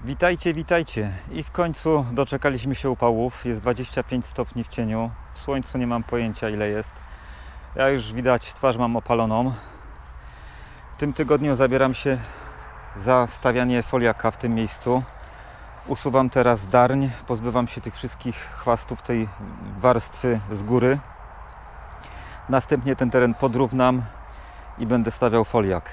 Witajcie, witajcie. I w końcu doczekaliśmy się upałów. Jest 25 stopni w cieniu. W słońcu nie mam pojęcia ile jest. Ja już widać, twarz mam opaloną. W tym tygodniu zabieram się za stawianie foliaka w tym miejscu. Usuwam teraz darń, pozbywam się tych wszystkich chwastów tej warstwy z góry. Następnie ten teren podrównam i będę stawiał foliak.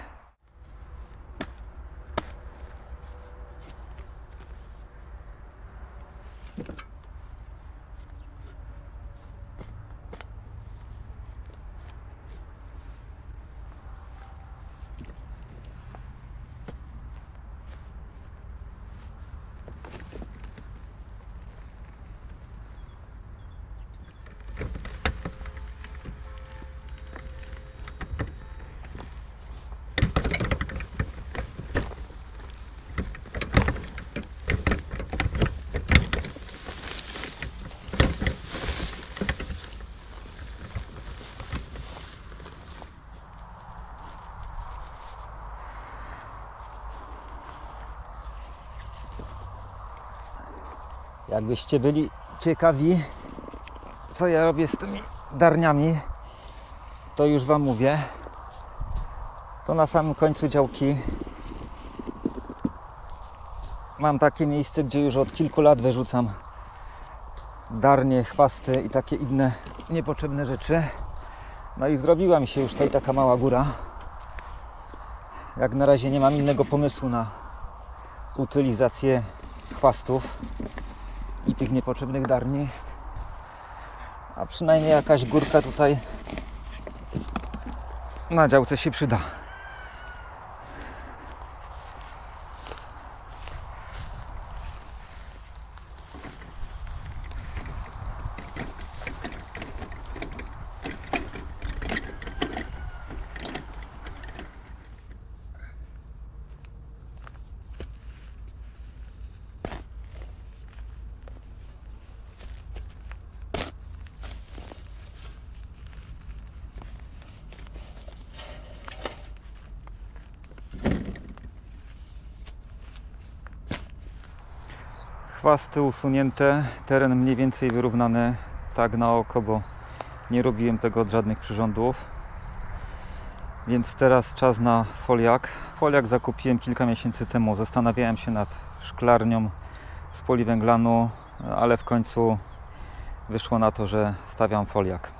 Jakbyście byli ciekawi, co ja robię z tymi darniami, to już Wam mówię. To na samym końcu działki mam takie miejsce, gdzie już od kilku lat wyrzucam darnie, chwasty i takie inne niepotrzebne rzeczy. No i zrobiła mi się już tutaj taka mała góra. Jak na razie nie mam innego pomysłu na utylizację chwastów i tych niepotrzebnych darni, a przynajmniej jakaś górka tutaj na działce się przyda. Chwasty usunięte, teren mniej więcej wyrównany, tak na oko, bo nie robiłem tego od żadnych przyrządów. Więc teraz czas na foliak. Foliak zakupiłem kilka miesięcy temu. Zastanawiałem się nad szklarnią z poliwęglanu, ale w końcu wyszło na to, że stawiam foliak.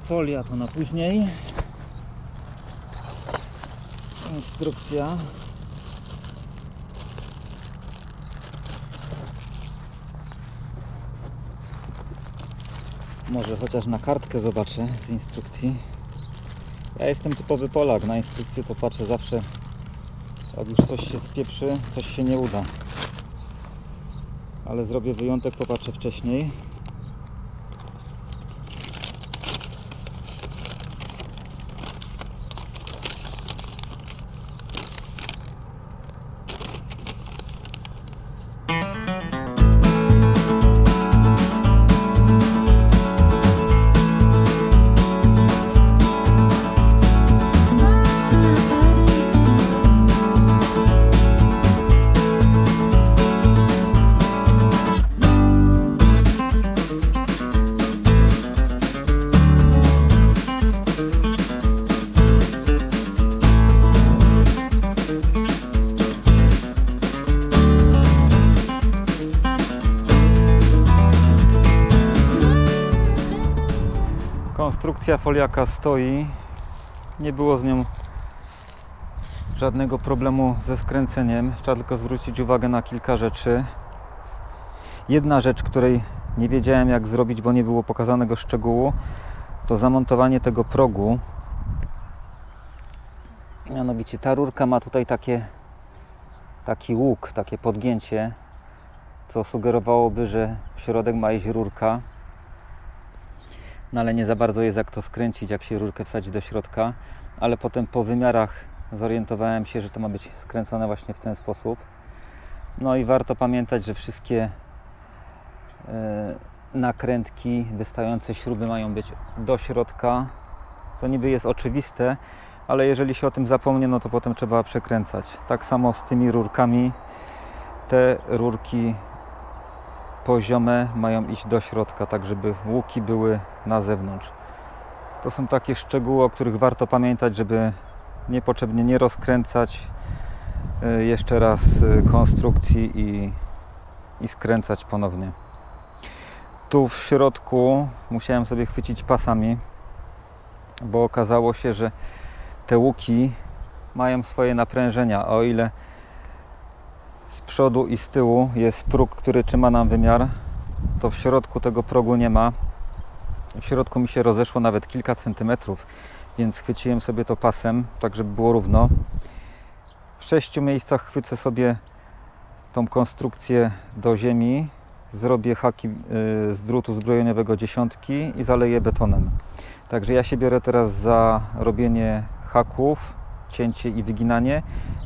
Folia to na później. Instrukcja. Może chociaż na kartkę zobaczę z instrukcji. Ja jestem typowy Polak, na instrukcję to patrzę zawsze, jak już coś się spieprzy, coś się nie uda. Ale zrobię wyjątek, popatrzę wcześniej. Konstrukcja foliaka stoi. Nie było z nią żadnego problemu ze skręceniem. Trzeba tylko zwrócić uwagę na kilka rzeczy. Jedna rzecz, której nie wiedziałem jak zrobić, bo nie było pokazanego szczegółu, to zamontowanie tego progu Mianowicie ta rurka ma tutaj taki łuk, takie podgięcie, co sugerowałoby, że w środek ma iść rurka. No ale nie za bardzo jest jak to skręcić, jak się rurkę wsadzi do środka. Ale potem po wymiarach zorientowałem się, że to ma być skręcone właśnie w ten sposób. No i warto pamiętać, że wszystkie nakrętki, wystające śruby mają być do środka. To niby jest oczywiste, ale jeżeli się o tym zapomnie, no to potem trzeba przekręcać. Tak samo z tymi rurkami. Te rurki poziome mają iść do środka, tak żeby łuki były na zewnątrz. To są takie szczegóły, o których warto pamiętać, żeby niepotrzebnie nie rozkręcać jeszcze raz konstrukcji i skręcać ponownie. Tu w środku musiałem sobie chwycić pasami, bo okazało się, że te łuki mają swoje naprężenia. O ile z przodu i z tyłu jest próg, który trzyma nam wymiar, to w środku tego progu nie ma. W środku mi się rozeszło nawet kilka centymetrów, więc chwyciłem sobie to pasem, tak żeby było równo. W 6 miejscach chwycę sobie tą konstrukcję do ziemi, zrobię haki z drutu zbrojeniowego 10 i zaleję betonem. Także ja się biorę teraz za robienie haków, cięcie i wyginanie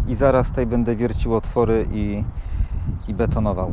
i zaraz tutaj będę wiercił otwory i betonował.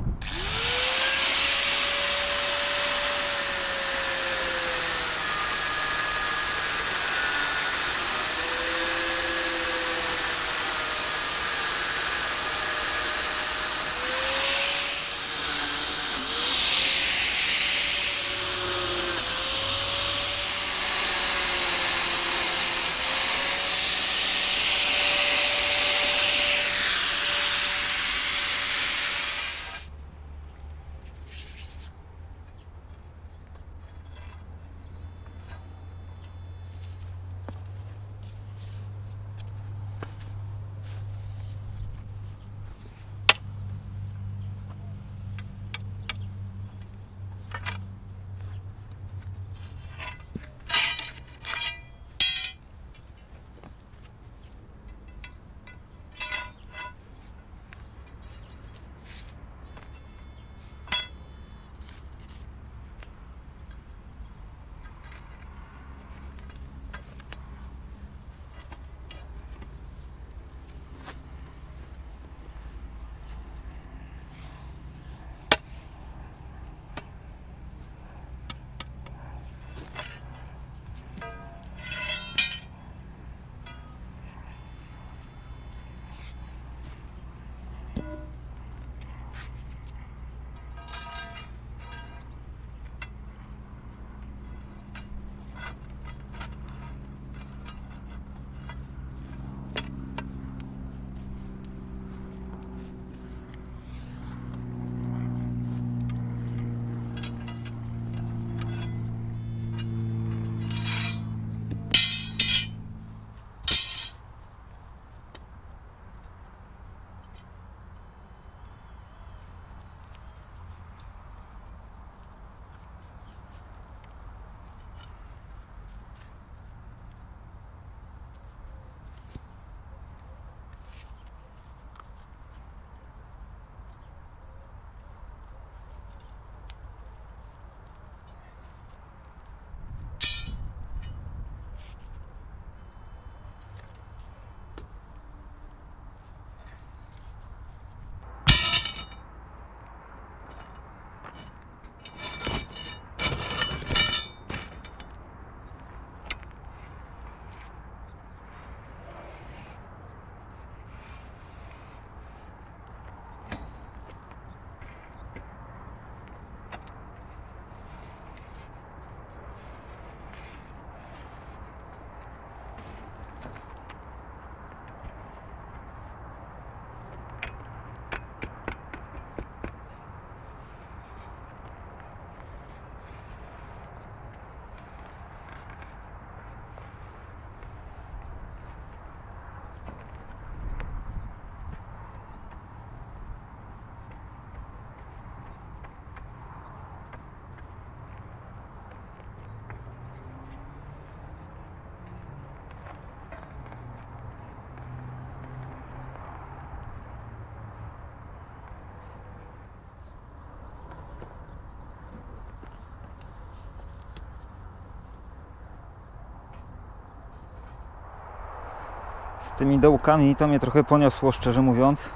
Z tymi dołkami to mnie trochę poniosło, szczerze mówiąc.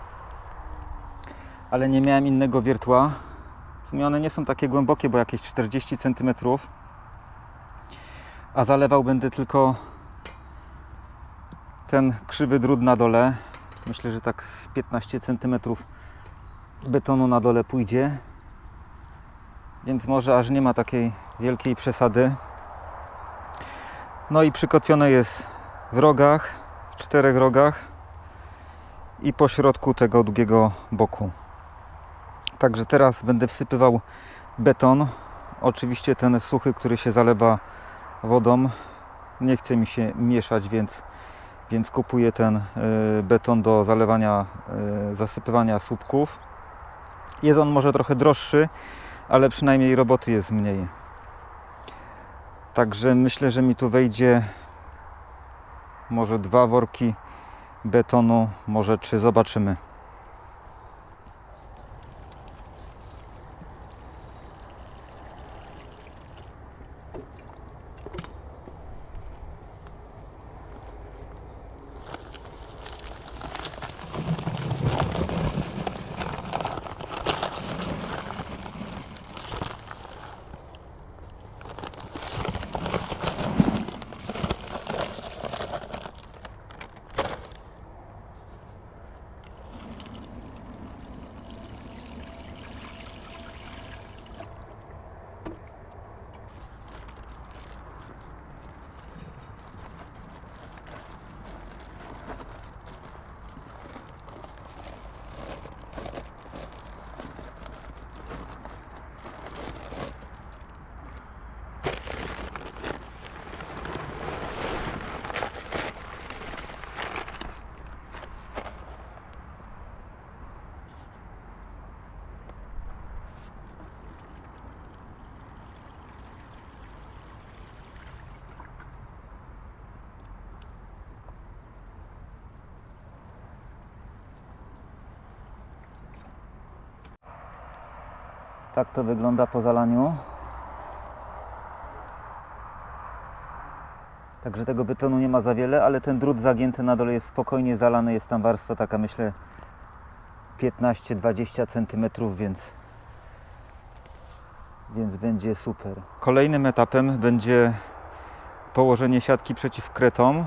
Ale nie miałem innego wiertła. W sumie one nie są takie głębokie, bo jakieś 40 cm. A zalewał będę tylko ten krzywy drut na dole. Myślę, że tak z 15 cm betonu na dole pójdzie. Więc może aż nie ma takiej wielkiej przesady. No i przykotwione jest w rogach, w 4 rogach i po środku tego długiego boku. Także teraz będę wsypywał beton. Oczywiście ten suchy, który się zalewa wodą, nie chce mi się mieszać, więc kupuję ten beton do zalewania, zasypywania słupków. Jest on może trochę droższy, ale przynajmniej roboty jest mniej. Także myślę, że mi tu wejdzie może 2 worki betonu, może 3, zobaczymy. Tak to wygląda po zalaniu. Także tego betonu nie ma za wiele, ale ten drut zagięty na dole jest spokojnie zalany. Jest tam warstwa taka, myślę, 15-20 cm, więc będzie super. Kolejnym etapem będzie położenie siatki przeciw kretom.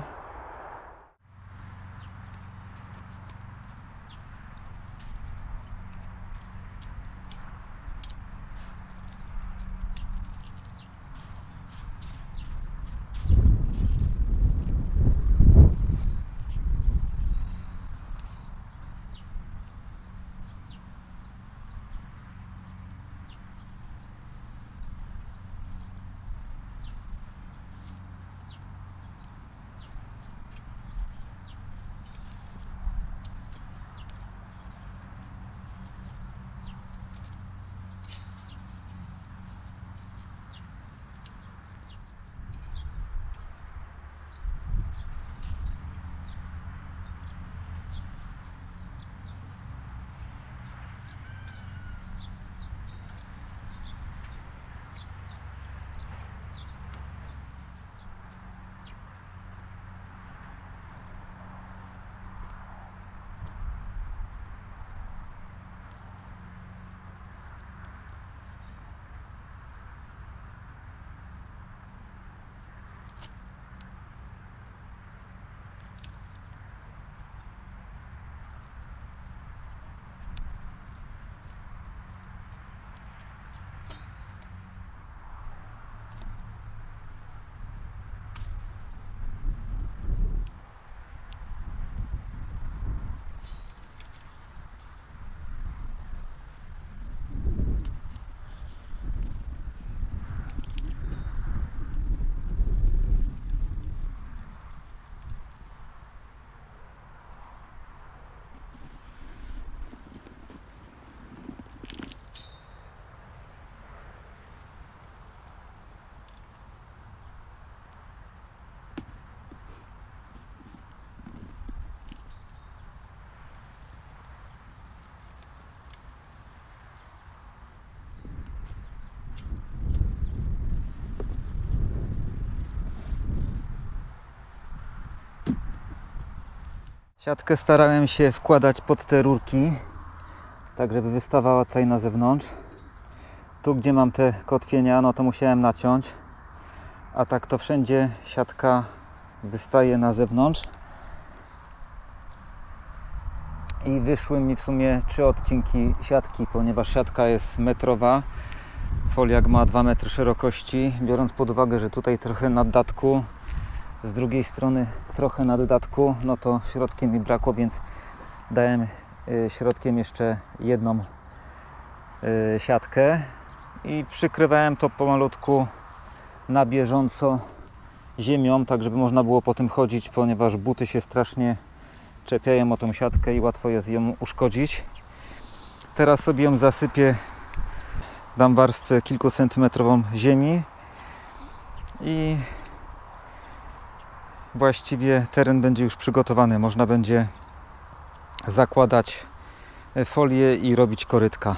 Siatkę starałem się wkładać pod te rurki, tak żeby wystawała tutaj na zewnątrz. Tu gdzie mam te kotwienia, no to musiałem naciąć, a tak to wszędzie siatka wystaje na zewnątrz. I wyszły mi w sumie 3 odcinki siatki, ponieważ siatka jest metrowa. Foliak ma 2 metry szerokości, biorąc pod uwagę, że tutaj trochę naddatku, z drugiej strony trochę naddatku, no to środkiem mi brakło, więc dałem środkiem jeszcze jedną siatkę i przykrywałem to pomalutku na bieżąco ziemią, tak żeby można było po tym chodzić, ponieważ buty się strasznie czepiają o tą siatkę i łatwo jest ją uszkodzić. Teraz sobie ją zasypię, dam warstwę kilkucentymetrową ziemi i właściwie teren będzie już przygotowany. Można będzie zakładać folię i robić korytka.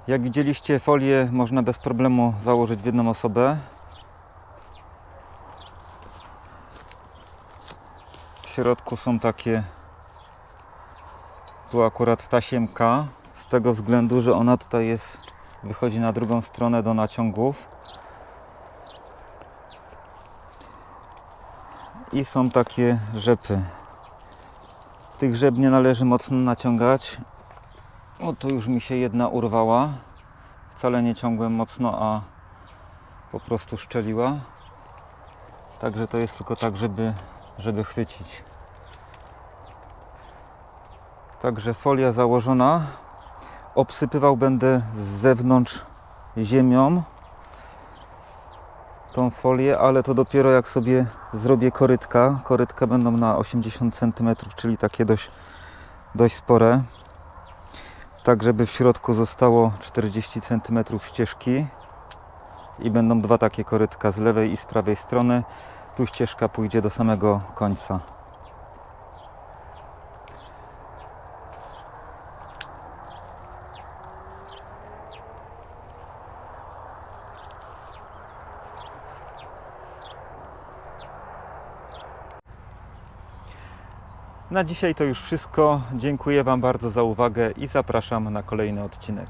Jak widzieliście, folię można bez problemu założyć w jedną osobę. W środku są takie, tu akurat tasiemka, z tego względu, że ona tutaj jest, wychodzi na drugą stronę do naciągów. I są takie rzepy. Tych rzep nie należy mocno naciągać. O, tu już mi się jedna urwała. Wcale nie ciągłem mocno, a po prostu szczeliła. Także to jest tylko tak, żeby chwycić. Także folia założona. Obsypywał będę z zewnątrz ziemią tą folię, ale to dopiero jak sobie zrobię korytka. Korytka będą na 80 cm, czyli takie dość spore. Tak, żeby w środku zostało 40 cm ścieżki i będą 2 takie korytka z lewej i z prawej strony. Tu ścieżka pójdzie do samego końca. Na dzisiaj to już wszystko. Dziękuję Wam bardzo za uwagę i zapraszam na kolejny odcinek.